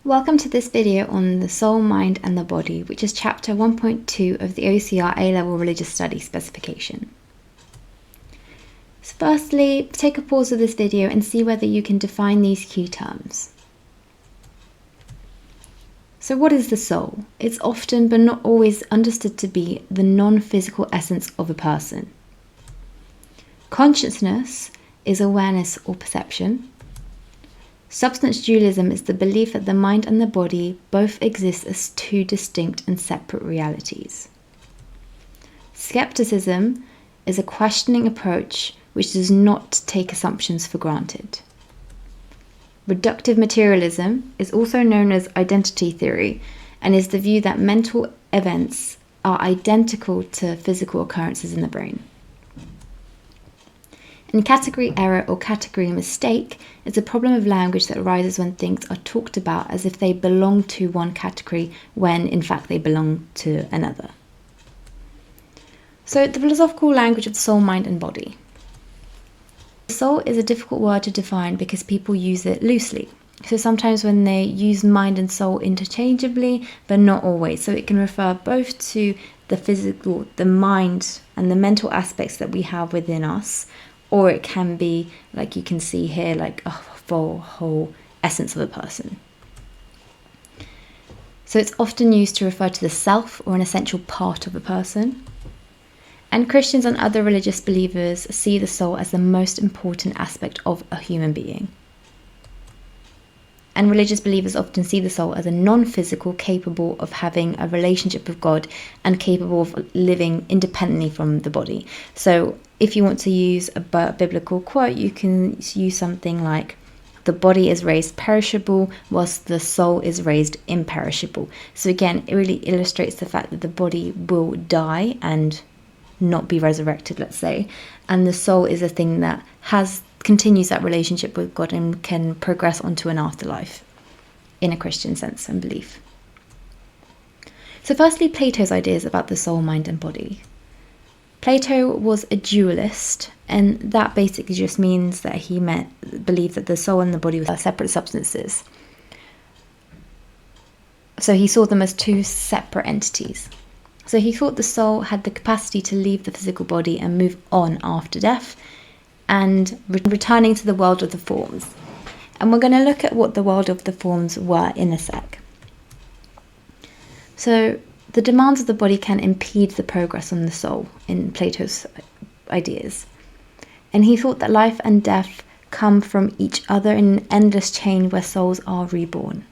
Welcome to this video on the soul, mind and the body, which is chapter 1.2 of the OCR A-Level Religious Studies specification. So firstly, take a pause of this video and see whether you can define these key terms. So what is the soul? It's often but not always understood to be the non-physical essence of a person. Consciousness is awareness or perception. Substance dualism is the belief that the mind and the body both exist as two distinct and separate realities. Skepticism is a questioning approach which does not take assumptions for granted. Reductive materialism is also known as identity theory and is the view that mental events are identical to physical occurrences in the brain. And category error or category mistake is a problem of language that arises when things are talked about as if they belong to one category when in fact they belong to another. So the philosophical language of the soul, mind and body. The soul is a difficult word to define because people use it loosely. So sometimes when they use mind and soul interchangeably, but not always. So it can refer both to the physical, the mind and the mental aspects that we have within us, or it can be, like you can see here, like a full whole essence of a person. So it's often used to refer to the self or an essential part of a person. And Christians and other religious believers see the soul as the most important aspect of a human being. And religious believers often see the soul as a non-physical, capable of having a relationship with God and capable of living independently from the body. So if you want to use a biblical quote, you can use something like, the body is raised perishable whilst the soul is raised imperishable. So again, it really illustrates the fact that the body will die and not be resurrected, let's say, and the soul is a thing that continues that relationship with God and can progress onto an afterlife in a Christian sense and belief. So firstly, Plato's ideas about the soul, mind and body. Plato was a dualist, and that basically just means that he believed that the soul and the body were separate substances. So he saw them as two separate entities. So he thought the soul had the capacity to leave the physical body and move on after death, and returning to the world of the forms. And we're going to look at what the world of the forms were in a sec. So the demands of the body can impede the progress on the soul in Plato's ideas. And he thought that life and death come from each other in an endless chain where souls are reborn.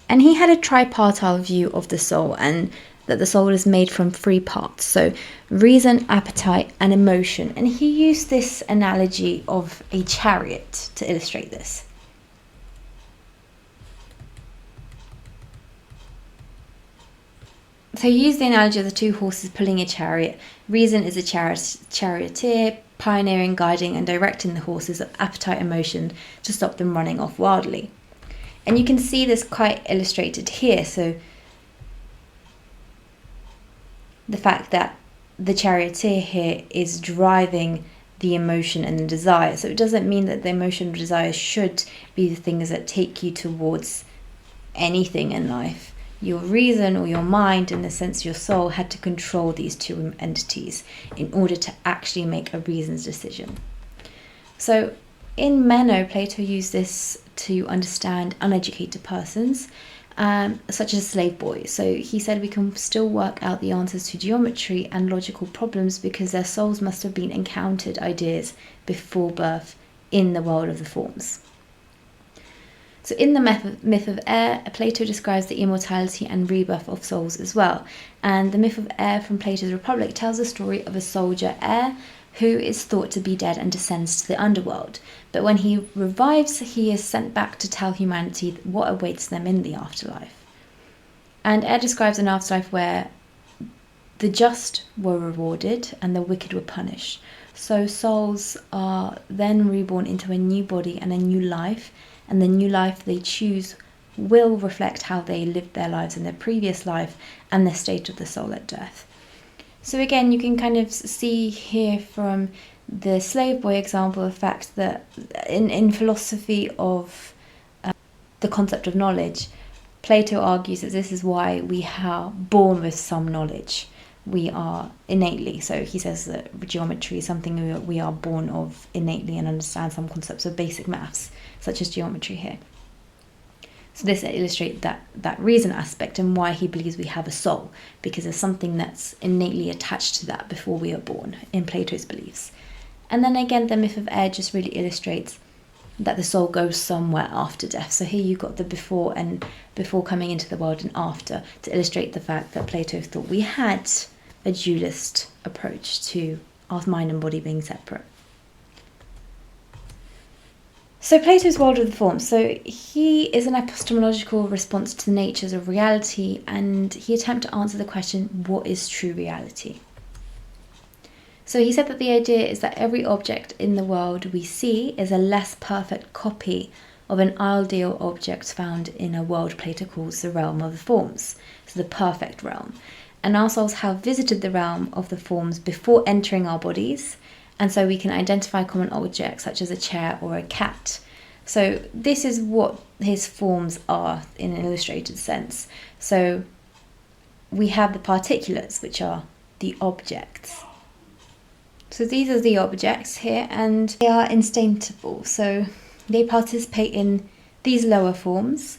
And he had a tripartite view of the soul, and that the soul is made from three parts, so reason, appetite and emotion. And he used this analogy of a chariot to illustrate this. So he used the analogy of the two horses pulling a chariot. Reason is a charioteer, pioneering, guiding and directing the horses of appetite and emotion to stop them running off wildly. And you can see this quite illustrated here. So the fact that the charioteer here is driving the emotion and the desire. So it doesn't mean that the emotion and desire should be the things that take you towards anything in life. Your reason or your mind, in the sense your soul, had to control these two entities in order to actually make a reasoned decision. So in Meno, Plato used this to understand uneducated persons, such as slave boys. So he said we can still work out the answers to geometry and logical problems because their souls must have been encountered ideas before birth in the world of the forms. So in the myth of air, Plato describes the immortality and rebirth of souls as well. And the myth of air from Plato's Republic tells the story of a soldier, Air, who is thought to be dead and descends to the underworld. But when he revives, he is sent back to tell humanity what awaits them in the afterlife. And Air describes an afterlife where the just were rewarded and the wicked were punished. So souls are then reborn into a new body and a new life, and the new life they choose will reflect how they lived their lives in their previous life and the state of the soul at death. So again, you can kind of see here from the slave boy example the fact that in philosophy of the concept of knowledge, Plato argues that this is why we are born with some knowledge. We are innately, so he says that geometry is something we are born of innately and understand some concepts of basic maths, such as geometry here. So this illustrates that reason aspect and why he believes we have a soul, because there's something that's innately attached to that before we are born, in Plato's beliefs. And then again, the myth of air just really illustrates that the soul goes somewhere after death. So here you've got the before and before coming into the world and after, to illustrate the fact that Plato thought we had a dualist approach to our mind and body being separate. So Plato's world of the forms. So he is an epistemological response to the natures of reality, and he attempted to answer the question, what is true reality? So he said that the idea is that every object in the world we see is a less perfect copy of an ideal object found in a world Plato calls the realm of the forms, so the perfect realm. And our souls have visited the realm of the forms before entering our bodies, and so we can identify common objects such as a chair or a cat. So this is what his forms are in an illustrated sense. So we have the particulars, which are the objects. So these are the objects here, and they are instinctable. So they participate in these lower forms.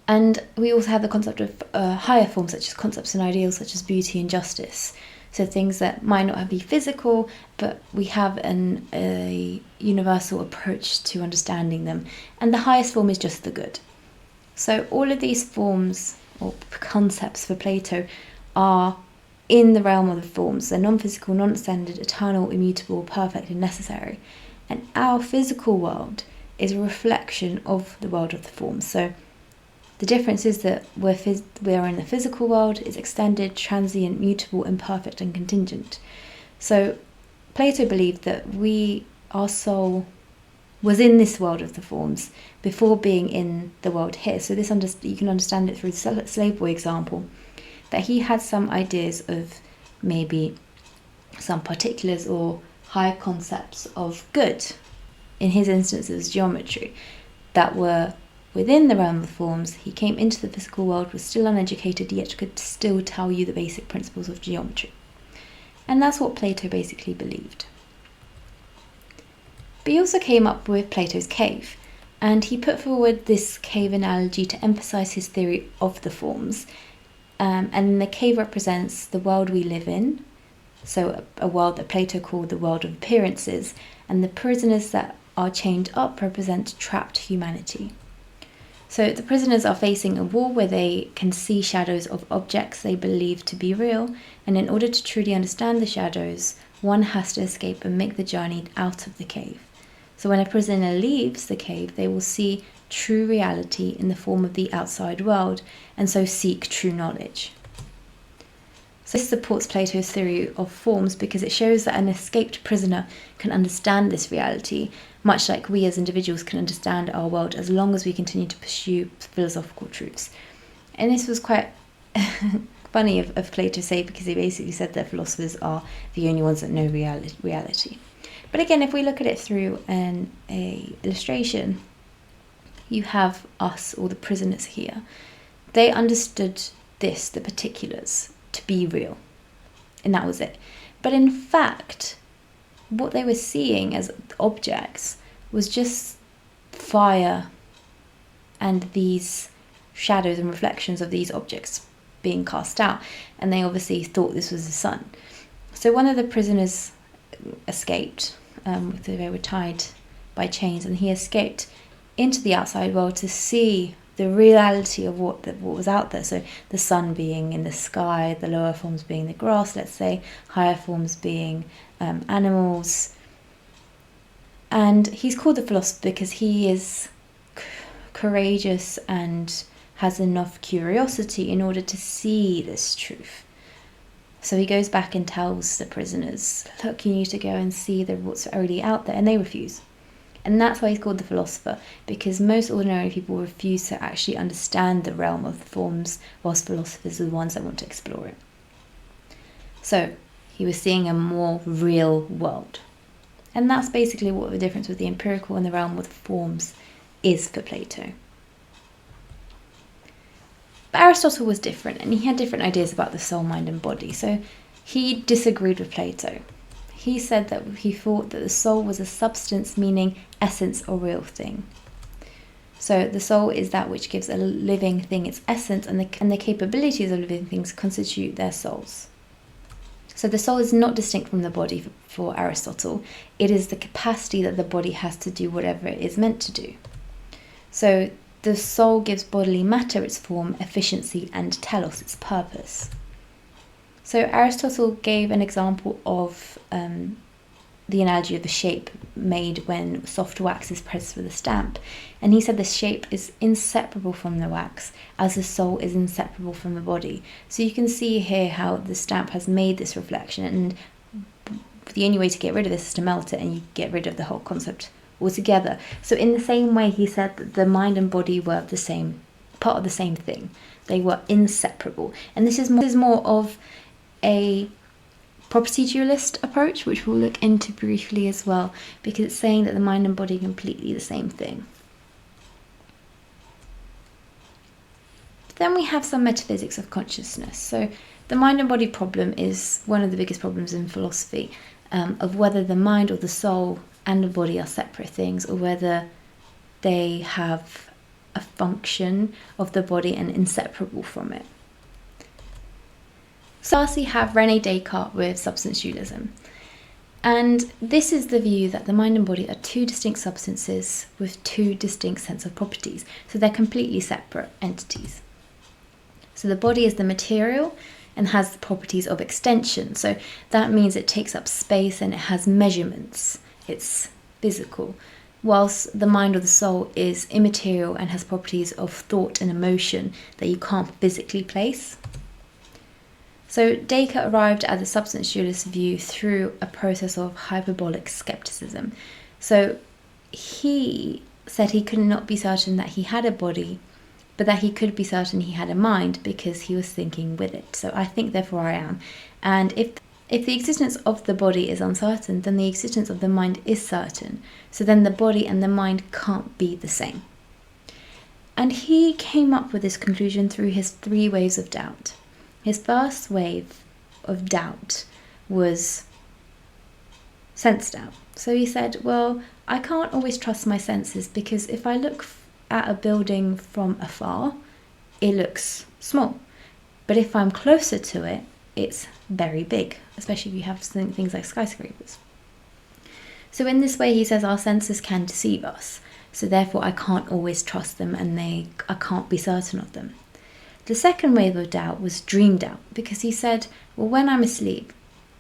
And we also have the concept of higher forms, such as concepts and ideals, such as beauty and justice. So things that might not be physical, but we have a universal approach to understanding them. And the highest form is just the good. So all of these forms or concepts for Plato are in the realm of the forms. They're non-physical, non-standard, eternal, immutable, perfect, and necessary. And our physical world is a reflection of the world of the forms. So the difference is that we are in the physical world, it's extended, transient, mutable, imperfect, and contingent. So Plato believed that our soul was in this world of the forms before being in the world here. So this you can understand it through the slave boy example, that he had some ideas of maybe some particulars or higher concepts of good. In his instance, it was geometry, that were within the realm of the forms. He came into the physical world, was still uneducated, yet could still tell you the basic principles of geometry. And that's what Plato basically believed. But he also came up with Plato's cave, and he put forward this cave analogy to emphasize his theory of the forms. And the cave represents the world we live in, so a world that Plato called the world of appearances, and the prisoners that are chained up represent trapped humanity. So the prisoners are facing a wall where they can see shadows of objects they believe to be real, and in order to truly understand the shadows, one has to escape and make the journey out of the cave. So when a prisoner leaves the cave, they will see true reality in the form of the outside world, and so seek true knowledge. So this supports Plato's theory of forms because it shows that an escaped prisoner can understand this reality, much like we as individuals can understand our world as long as we continue to pursue philosophical truths. And this was quite funny of Plato to say, because he basically said that philosophers are the only ones that know reality. But again, if we look at it through an illustration, you have us, or the prisoners here. They understood this, the particulars, to be real. And that was it. But in fact, what they were seeing as objects was just fire and these shadows and reflections of these objects being cast out. And they obviously thought this was the sun. So one of the prisoners escaped. They were tied by chains, and he escaped into the outside world to see the reality of what was out there. So the sun being in the sky, the lower forms being the grass, let's say, higher forms being animals. And he's called the philosopher because he is courageous and has enough curiosity in order to see this truth. So he goes back and tells the prisoners, look, you need to go and see what's already out there, and they refuse. And that's why he's called the philosopher, because most ordinary people refuse to actually understand the realm of the forms, whilst philosophers are the ones that want to explore it. So he was seeing a more real world. And that's basically what the difference with the empirical and the realm of the forms is for Plato. But Aristotle was different, and he had different ideas about the soul, mind, and body. So he disagreed with Plato. He said that he thought that the soul was a substance, meaning essence or real thing. So the soul is that which gives a living thing its essence, and the capabilities of living things constitute their souls. So the soul is not distinct from the body for Aristotle. It is the capacity that the body has to do whatever it is meant to do. So the soul gives bodily matter its form, efficiency, and telos its purpose. So Aristotle gave an example of the analogy of a shape made when soft wax is pressed with a stamp. And he said the shape is inseparable from the wax, as the soul is inseparable from the body. So you can see here how the stamp has made this reflection, and the only way to get rid of this is to melt it, and you get rid of the whole concept altogether. So in the same way, he said that the mind and body were the same, part of the same thing. They were inseparable. And this is more of a property dualist approach, which we'll look into briefly as well, because it's saying that the mind and body are completely the same thing. Then we have some metaphysics of consciousness. So the mind and body problem is one of the biggest problems in philosophy, of whether the mind or the soul and the body are separate things, or whether they have a function of the body and inseparable from it. So last we have René Descartes with substance dualism. And this is the view that the mind and body are two distinct substances with two distinct sets of properties. So they're completely separate entities. So the body is the material and has the properties of extension. So that means it takes up space and it has measurements. It's physical. Whilst the mind or the soul is immaterial and has properties of thought and emotion that you can't physically place. So Descartes arrived at the substance dualist view through a process of hyperbolic skepticism. So he said he could not be certain that he had a body, but that he could be certain he had a mind because he was thinking with it. So I think, therefore I am. And if the existence of the body is uncertain, then the existence of the mind is certain. So then the body and the mind can't be the same. And he came up with this conclusion through his 3 waves of doubt. His first wave of doubt was sense doubt. So he said, well, I can't always trust my senses, because if I look at a building from afar, it looks small. But if I'm closer to it, it's very big, especially if you have things like skyscrapers. So in this way, he says our senses can deceive us. So therefore, I can't always trust them, and I can't be certain of them. The second wave of doubt was dream doubt, because he said, well, when I'm asleep,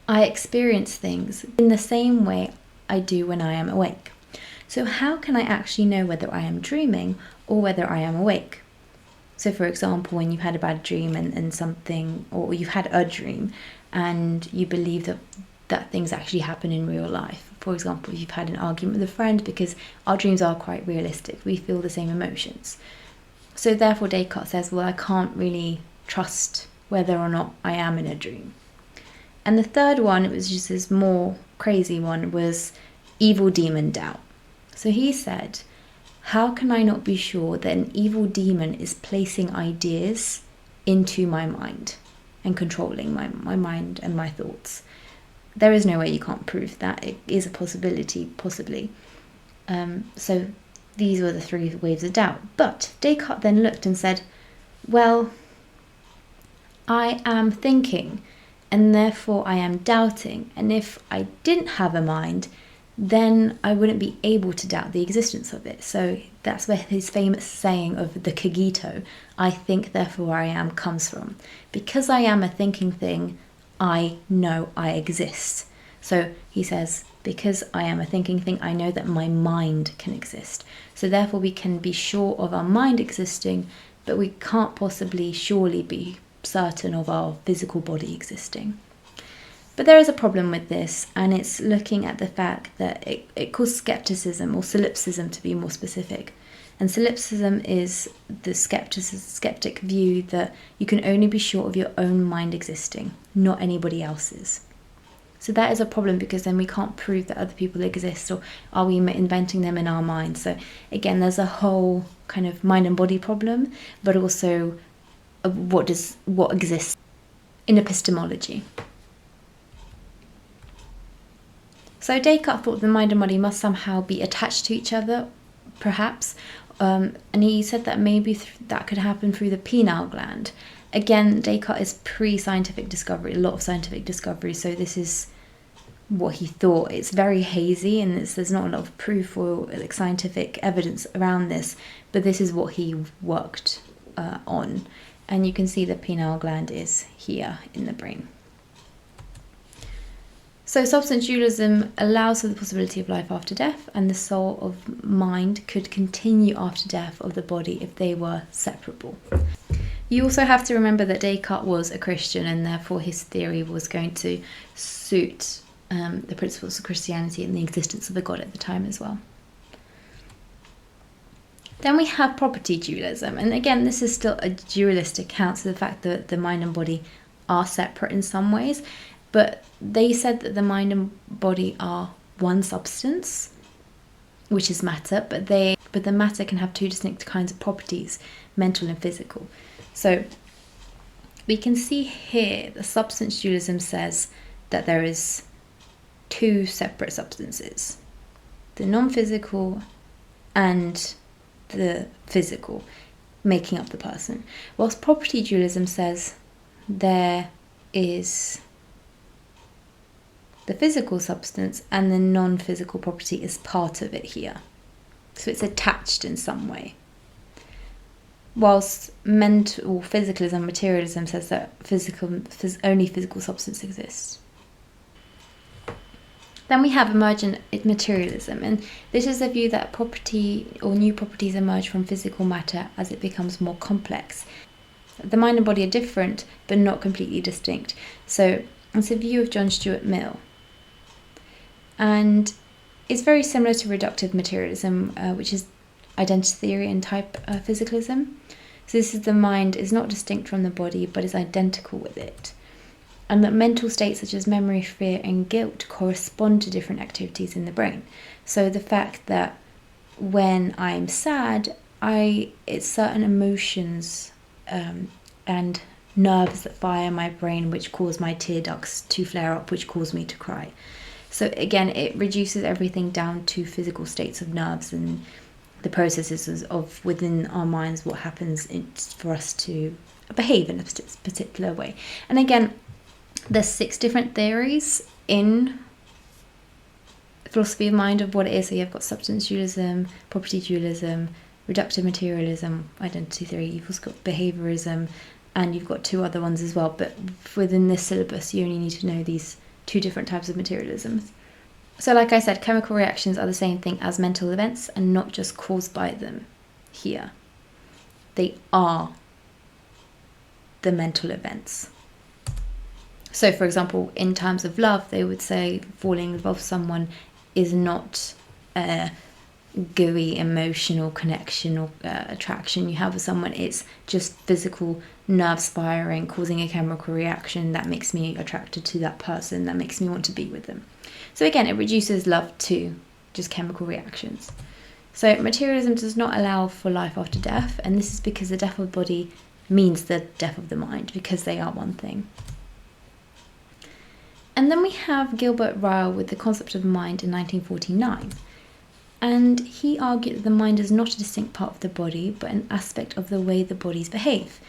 I experience things in the same way I do when I am awake. So how can I actually know whether I am dreaming or whether I am awake? So for example, when you've had a bad dream and something, or you've had a dream and you believe that things actually happen in real life. For example, if you've had an argument with a friend, because our dreams are quite realistic, we feel the same emotions. So therefore Descartes says, well, I can't really trust whether or not I am in a dream. And the third one, it was just this more crazy one, was evil demon doubt. So he said, how can I not be sure that an evil demon is placing ideas into my mind and controlling my mind and my thoughts? There is no way you can't prove that. It is a possibility, possibly. So these were the 3 waves of doubt. But Descartes then looked and said, well, I am thinking, and therefore I am doubting. And if I didn't have a mind, then I wouldn't be able to doubt the existence of it. So that's where his famous saying of the cogito, I think, therefore I am, comes from. Because I am a thinking thing, I know I exist. So he says, because I am a thinking thing, I know that my mind can exist. So therefore we can be sure of our mind existing, but we can't possibly surely be certain of our physical body existing. But there is a problem with this, and it's looking at the fact that it calls skepticism, or solipsism to be more specific. And solipsism is the skeptic view that you can only be sure of your own mind existing, not anybody else's. So that is a problem, because then we can't prove that other people exist, or are we inventing them in our minds? So again, there's a whole kind of mind and body problem, but also what exists in epistemology. So Descartes thought the mind and body must somehow be attached to each other, perhaps, and he said that maybe that could happen through the pineal gland. Again, Descartes is pre-scientific discovery, a lot of scientific discovery, so this is what he thought. It's very hazy, and there's not a lot of proof or scientific evidence around this, but this is what he worked on. And you can see the pineal gland is here in the brain. So substance dualism allows for the possibility of life after death, and the soul of mind could continue after death of the body if they were separable. You also have to remember that Descartes was a Christian, and therefore his theory was going to suit the principles of Christianity and the existence of a God at the time as well. Then we have property dualism, and again this is still a dualist account, so the fact that the mind and body are separate in some ways, but they said that the mind and body are one substance, which is matter, but the matter can have two distinct kinds of properties, mental and physical. So we can see here the substance dualism says that there is two separate substances, the non-physical and the physical, making up the person. Whilst property dualism says there is the physical substance and the non-physical property is part of it here. So it's attached in some way. Whilst mental physicalism, materialism says that only physical substance exists. Then we have emergent materialism, and this is the view that property or new properties emerge from physical matter as it becomes more complex. The mind and body are different, but not completely distinct. So it's a view of John Stuart Mill. And it's very similar to reductive materialism, which is identity theory and type physicalism. So this is the mind is not distinct from the body, but is identical with it. And that mental states such as memory, fear, and guilt correspond to different activities in the brain. So the fact that when I'm sad, it's certain emotions and nerves that fire my brain which cause my tear ducts to flare up, which cause me to cry. So again, it reduces everything down to physical states of nerves and the processes of within our minds, what happens for us to behave in a particular way. And again, there's 6 different theories in philosophy of mind of what it is. So you've got substance dualism, property dualism, reductive materialism, identity theory, you've also got behaviorism, and you've got 2 other ones as well. But within this syllabus, you only need to know these 2 different types of materialisms. So like I said, chemical reactions are the same thing as mental events and not just caused by them here. They are the mental events. So for example, in terms of love, they would say falling in love with someone is not a gooey emotional connection or attraction you have with someone. It's just physical nerves firing, causing a chemical reaction that makes me attracted to that person, that makes me want to be with them. So again, it reduces love to just chemical reactions. So materialism does not allow for life after death, and this is because the death of the body means the death of the mind, because they are one thing. And then we have Gilbert Ryle with the concept of mind in 1949. And he argued that the mind is not a distinct part of the body, but an aspect of the way the bodies behave,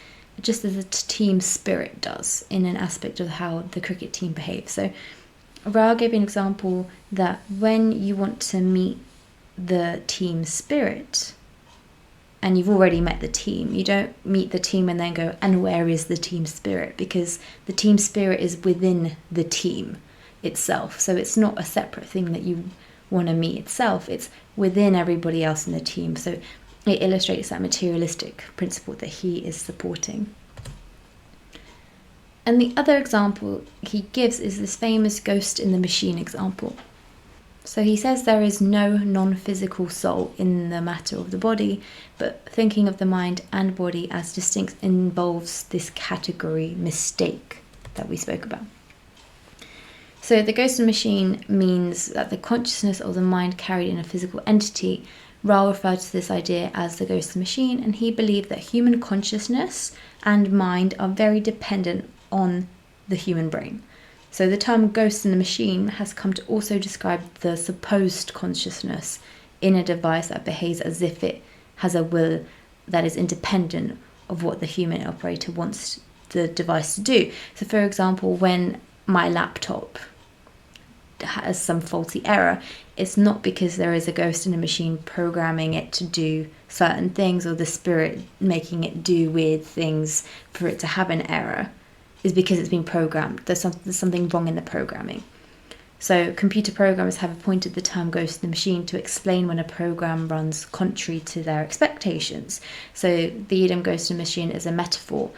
just as a team spirit does in an aspect of how the cricket team behaves. So Ryle gave an example that when you want to meet the team spirit, and you've already met the team, you don't meet the team and then go, and where is the team spirit? Because the team spirit is within the team itself. So it's not a separate thing that you want to meet itself. It's within everybody else in the team. So it illustrates that materialistic principle that he is supporting. And the other example he gives is this famous ghost in the machine example. So he says there is no non-physical soul in the matter of the body, but thinking of the mind and body as distinct involves this category mistake that we spoke about. So the ghost in the machine means that the consciousness of the mind carried in a physical entity Ryle referred to this idea as the ghost machine, and he believed that human consciousness and mind are very dependent on the human brain. So the term ghost in the machine has come to also describe the supposed consciousness in a device that behaves as if it has a will that is independent of what the human operator wants the device to do. So for example, when my laptop has some faulty error, it's not because there is a ghost in the machine programming it to do certain things, or the spirit making it do weird things for it to have an error. Is because it's been programmed. There's something wrong in the programming. So computer programmers have appointed the term ghost in the machine to explain when a program runs contrary to their expectations. So the idiom ghost in the machine is a metaphor,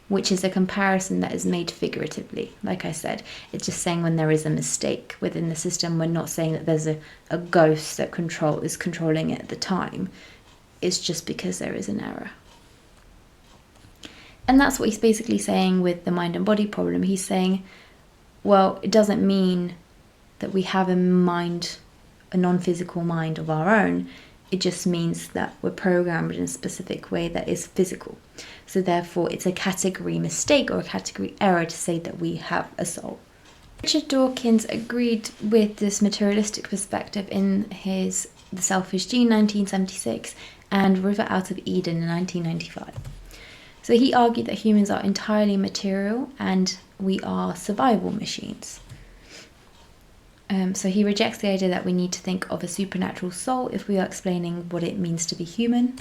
which is a comparison that is made figuratively. Like I said, it's just saying when there is a mistake within the system. We're not saying that there's a ghost that is controlling it at the time. It's just because there is an error. And that's what he's basically saying with the mind and body problem. He's saying, well, it doesn't mean that we have a mind, a non-physical mind of our own. It just means that we're programmed in a specific way that is physical. So therefore, it's a category mistake or a category error to say that we have a soul. Richard Dawkins agreed with this materialistic perspective in his The Selfish Gene, 1976, and River Out of Eden in 1995. So he argued that humans are entirely material and we are survival machines. So he rejects the idea that we need to think of a supernatural soul if we are explaining what it means to be human.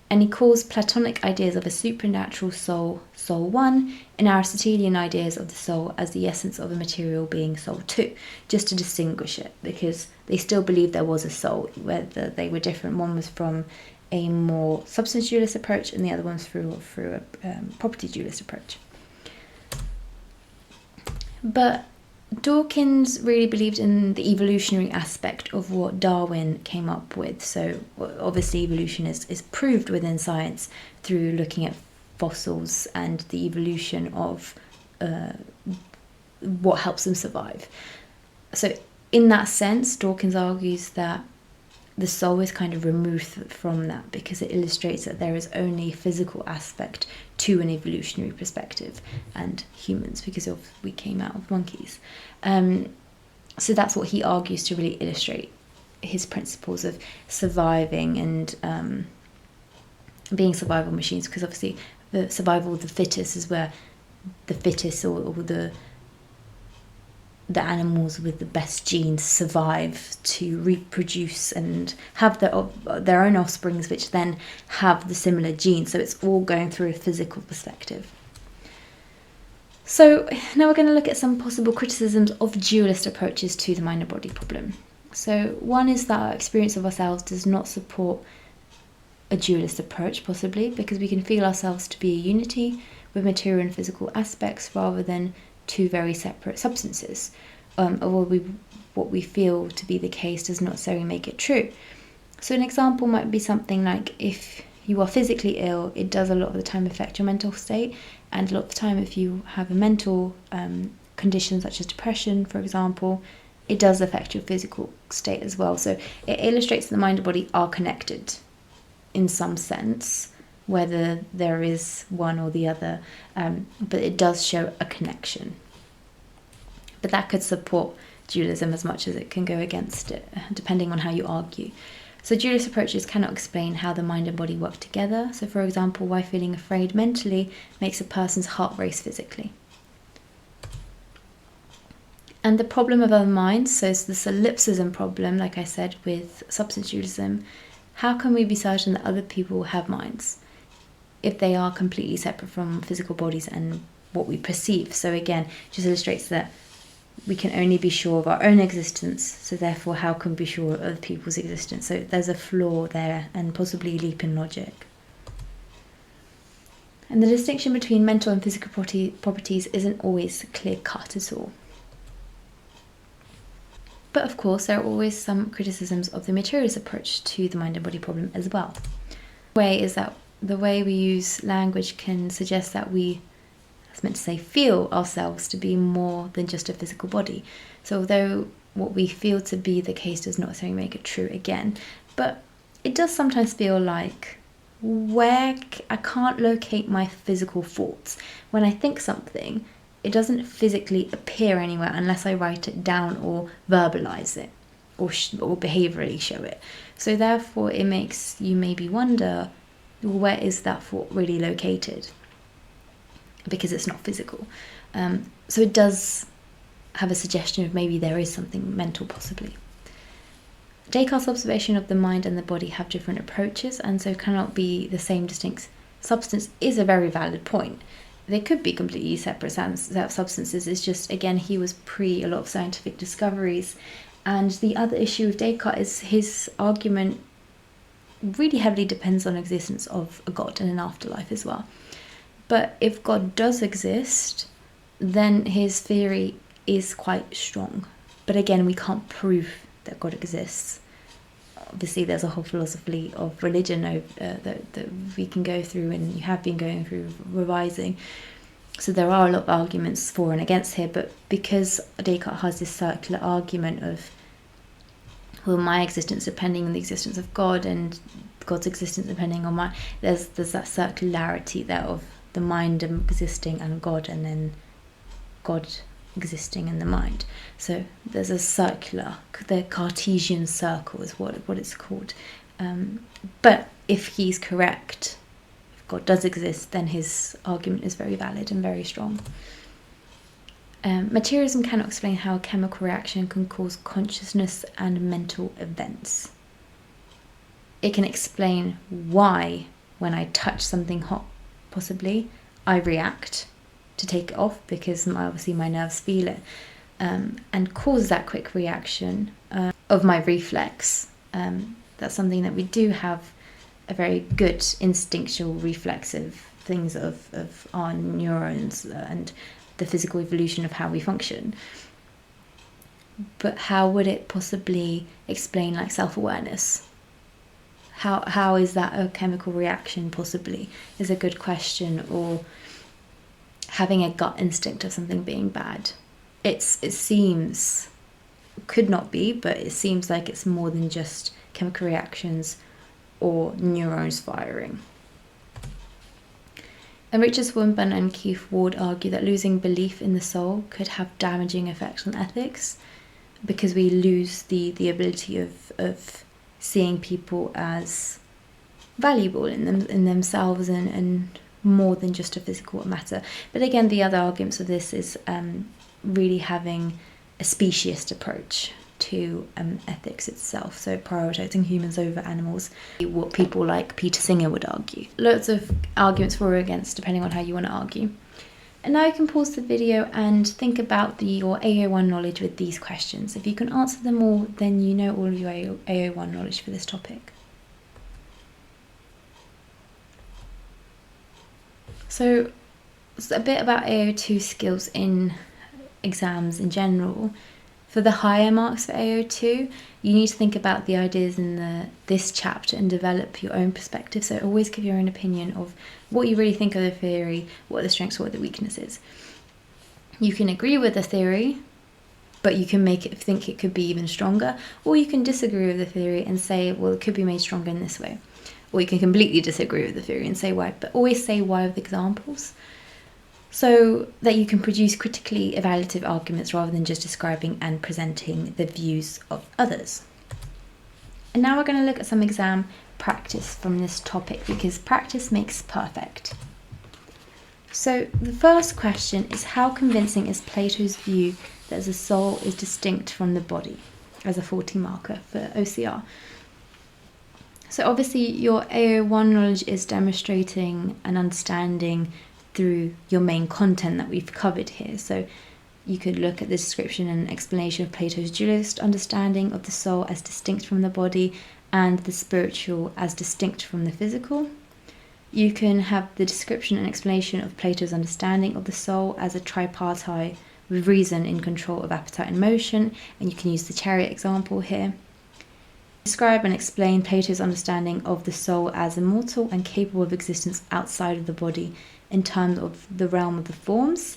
And he calls Platonic ideas of a supernatural soul, soul 1, and Aristotelian ideas of the soul as the essence of a material being, soul 2, just to distinguish it, because they still believed there was a soul, whether they were different. One was from a more substance dualist approach, and the other one's through a property dualist approach. But Dawkins really believed in the evolutionary aspect of what Darwin came up with. So obviously evolution is proved within science through looking at fossils and the evolution of what helps them survive. So in that sense, Dawkins argues that the soul is kind of removed from that because it illustrates that there is only a physical aspect to an evolutionary perspective and humans, because we came out of monkeys. So that's what he argues to really illustrate his principles of surviving and being survival machines, because obviously the survival of the fittest is where the fittest or the animals with the best genes survive to reproduce and have their own offsprings, which then have the similar genes. So it's all going through a physical perspective. So now we're going to look at some possible criticisms of dualist approaches to the mind and body problem. So one is that our experience of ourselves does not support a dualist approach, possibly, because we can feel ourselves to be a unity with material and physical aspects rather than two very separate substances. Or what we feel to be the case does not necessarily make it true. So an example might be something like, if you are physically ill, it does a lot of the time affect your mental state, and a lot of the time if you have a mental condition such as depression, for example, it does affect your physical state as well. So it illustrates that the mind and body are connected in some sense, whether there is one or the other, but it does show a connection. But that could support dualism as much as it can go against it, depending on how you argue. So dualist approaches cannot explain how the mind and body work together. So for example, why feeling afraid mentally makes a person's heart race physically. And the problem of other minds, so it's the solipsism problem, like I said, with substance dualism. How can we be certain that other people have minds if they are completely separate from physical bodies and what we perceive? So again, it just illustrates that we can only be sure of our own existence, so therefore how can we be sure of other people's existence? So there's a flaw there, and possibly a leap in logic. And the distinction between mental and physical properties isn't always clear-cut at all. But of course, there are always some criticisms of the materialist approach to the mind and body problem as well. The way is that the way we use language can suggest that we, it's meant to say, feel ourselves to be more than just a physical body. So although what we feel to be the case does not necessarily make it true, again, But it does sometimes feel like I can't locate my physical thoughts. When I think something, it doesn't physically appear anywhere unless I write it down or verbalize it or behaviorally show it. So therefore it makes you maybe wonder, where is that thought really located? Because it's not physical. So it does have a suggestion of maybe there is something mental possibly. Descartes' observation of the mind and the body have different approaches, and so cannot be the same distinct substance is a very valid point. They could be completely separate substances. It's just, again, he was pre a lot of scientific discoveries. And the other issue with Descartes is his argument really heavily depends on existence of a God and an afterlife as well. But if God does exist, then his theory is quite strong. But again, we can't prove that God exists. Obviously, there's a whole philosophy of religion that we can go through, and you have been going through revising. So there are a lot of arguments for and against here, but because Descartes has this circular argument of, well, my existence depending on the existence of God and God's existence depending on mine, there's that circularity there of the mind existing and God, and then God existing in the mind. So there's a circular, the Cartesian circle is what it's called. But if he's correct, if God does exist, then his argument is very valid and very strong. Materialism cannot explain how a chemical reaction can cause consciousness and mental events. It can explain why, when I touch something hot, possibly, I react to take it off because obviously my nerves feel it, and cause that quick reaction of my reflex. That's something that we do have a very good instinctual reflexive things of our neurons and the physical evolution of how we function. But how would it possibly explain like self-awareness? How is that a chemical reaction possibly is a good question, or having a gut instinct of something being bad. It seems, could not be, but it seems like it's more than just chemical reactions or neurons firing. And Richard Swinburne and Keith Ward argue that losing belief in the soul could have damaging effects on ethics, because we lose the ability of seeing people as valuable in themselves and more than just a physical matter. But again, the other arguments of this is really having a speciesist approach to ethics itself, so prioritizing humans over animals, what people like Peter Singer would argue. Lots of arguments for or against, depending on how you want to argue. And now you can pause the video and think about your AO1 knowledge with these questions. If you can answer them all, then you know all of your AO1 knowledge for this topic. So a bit about AO2 skills in exams in general. For the higher marks for AO2, you need to think about the ideas in this chapter and develop your own perspective. So always give your own opinion of what you really think of the theory, what are the strengths, what are the weaknesses. You can agree with the theory, but you can make it think it could be even stronger, or you can disagree with the theory and say, well, it could be made stronger in this way. Or you can completely disagree with the theory and say why, but always say why with examples, so that you can produce critically evaluative arguments rather than just describing and presenting the views of others. And now we're going to look at some exam practice from this topic, because practice makes perfect. So the first question is, how convincing is Plato's view that the soul is distinct from the body, as a 40 marker for OCR? So obviously your AO1 knowledge is demonstrating an understanding through your main content that we've covered here. So you could look at the description and explanation of Plato's dualist understanding of the soul as distinct from the body and the spiritual as distinct from the physical. You can have the description and explanation of Plato's understanding of the soul as a tripartite with reason in control of appetite and motion, and you can use the chariot example here. Describe and explain Plato's understanding of the soul as immortal and capable of existence outside of the body in terms of the realm of the forms.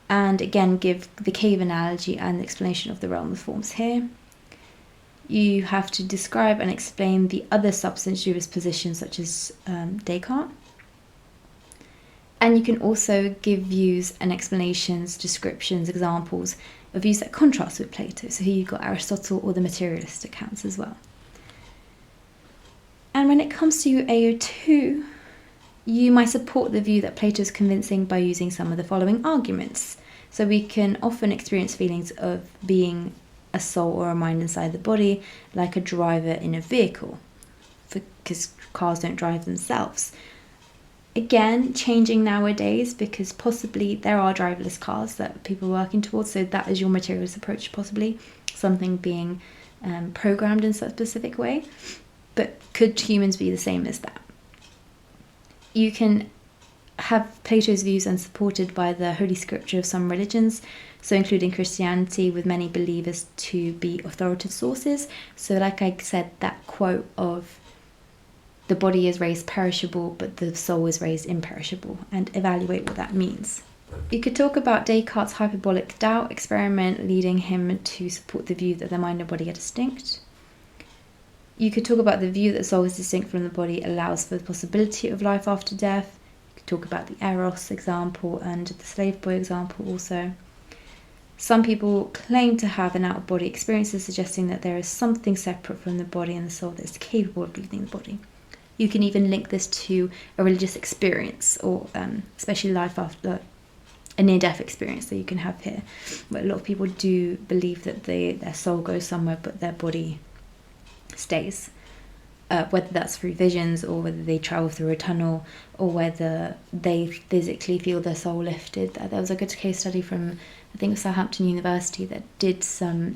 And again, give the cave analogy and the explanation of the realm of forms here. You have to describe and explain the other substance dualist positions, such as Descartes. And you can also give views and explanations, descriptions, examples of views that contrast with Plato. So here you've got Aristotle or the materialist accounts as well. And when it comes to AO2, you might support the view that Plato is convincing by using some of the following arguments. So we can often experience feelings of being a soul or a mind inside the body, like a driver in a vehicle, because cars don't drive themselves. Again, changing nowadays, because possibly there are driverless cars that people are working towards, so that is your materialist approach, possibly something being programmed in such a specific way. But could humans be the same as that? You can have Plato's views unsupported by the Holy Scripture of some religions, so including Christianity, with many believers to be authoritative sources. So like I said, that quote of the body is raised perishable, but the soul is raised imperishable, and evaluate what that means. You could talk about Descartes' hyperbolic doubt experiment, leading him to support the view that the mind and body are distinct. You could talk about the view that the soul is distinct from the body allows for the possibility of life after death. You could talk about the Eros example and the slave boy example also. Some people claim to have an out-of-body experiences, suggesting that there is something separate from the body and the soul that is capable of leaving the body. You can even link this to a religious experience, or especially life after a near-death experience that you can have here, where a lot of people do believe that their soul goes somewhere but their body stays, whether that's through visions or whether they travel through a tunnel or whether they physically feel their soul lifted. There was a good case study from, I think, Southampton University that did some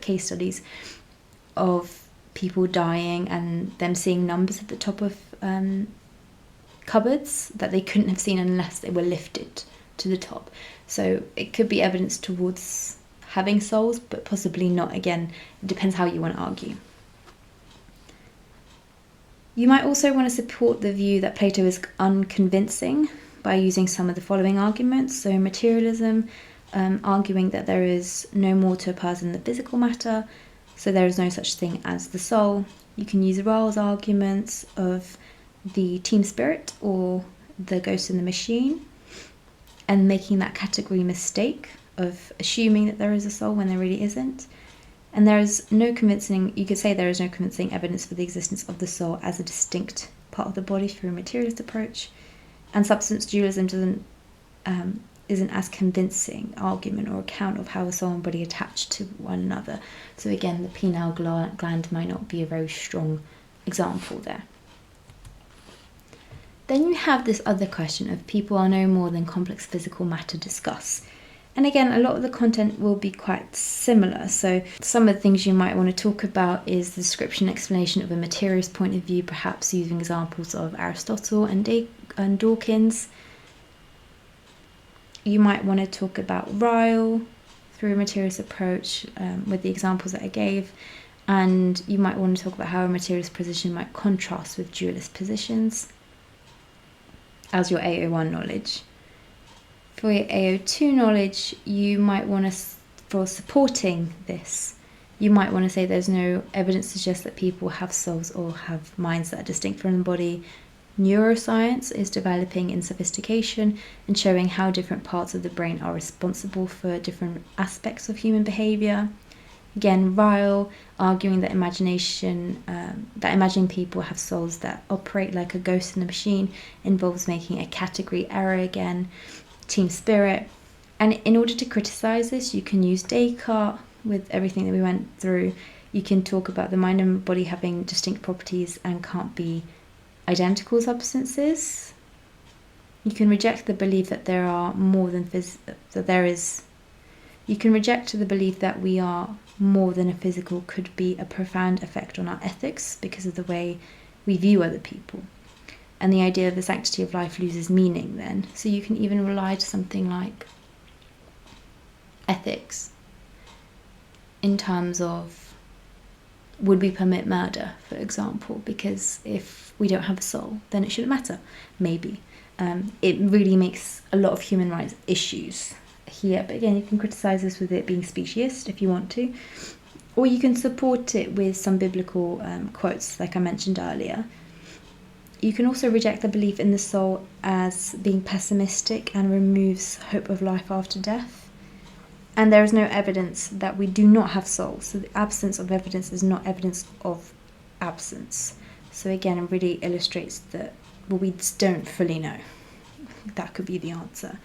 case studies of people dying and them seeing numbers at the top of cupboards that they couldn't have seen unless they were lifted to the top. So it could be evidence towards having souls, but possibly not. Again, it depends how you want to argue. You might also want to support the view that Plato is unconvincing by using some of the following arguments. So materialism, arguing that there is no more to a person than physical matter, so there is no such thing as the soul. You can use Ryle's arguments of the team spirit or the ghost in the machine, and making that category mistake of assuming that there is a soul when there really isn't. And there is no convincing, you could say there is no convincing evidence for the existence of the soul as a distinct part of the body through a materialist approach. And substance dualism isn't as convincing argument or account of how the soul and body attach to one another. So again, the pineal gland might not be a very strong example there. Then you have this other question of people are no more than complex physical matter discuss. And again, a lot of the content will be quite similar. So some of the things you might want to talk about is the description and explanation of a materialist point of view, perhaps using examples of Aristotle and Dawkins. You might want to talk about Ryle through a materialist approach with the examples that I gave. And you might want to talk about how a materialist position might contrast with dualist positions as your AO1 knowledge. For your AO2 knowledge, you might want to, for supporting this, you might want to say there's no evidence to suggest that people have souls or have minds that are distinct from the body. Neuroscience is developing in sophistication and showing how different parts of the brain are responsible for different aspects of human behaviour. Again, Ryle arguing that imagining people have souls that operate like a ghost in a machine involves making a category error again. Team spirit. And in order to criticise this, you can use Descartes with everything that we went through. You can talk about the mind and body having distinct properties and can't be identical substances. You can reject the belief that there are more than you can reject the belief that we are more than a physical could be a profound effect on our ethics because of the way we view other people. And the idea of the sanctity of life loses meaning then. So you can even rely to something like ethics in terms of, would we permit murder, for example? Because if we don't have a soul, then it shouldn't matter, maybe. It really makes a lot of human rights issues here. But again, you can criticise this with it being speciesist if you want to. Or you can support it with some biblical quotes, like I mentioned earlier. You can also reject the belief in the soul as being pessimistic and removes hope of life after death. And there is no evidence that we do not have souls. So the absence of evidence is not evidence of absence. So again, it really illustrates that, well, we just don't fully know. That could be the answer.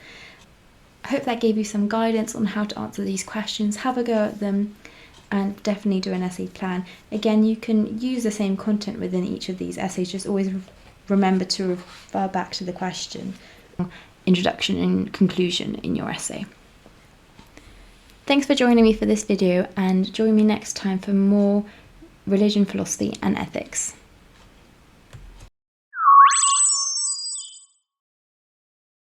I hope that gave you some guidance on how to answer these questions. Have a go at them and definitely do an essay plan. Again, you can use the same content within each of these essays. Just always remember to refer back to the question, introduction and conclusion in your essay. Thanks for joining me for this video, and join me next time for more religion, philosophy and ethics.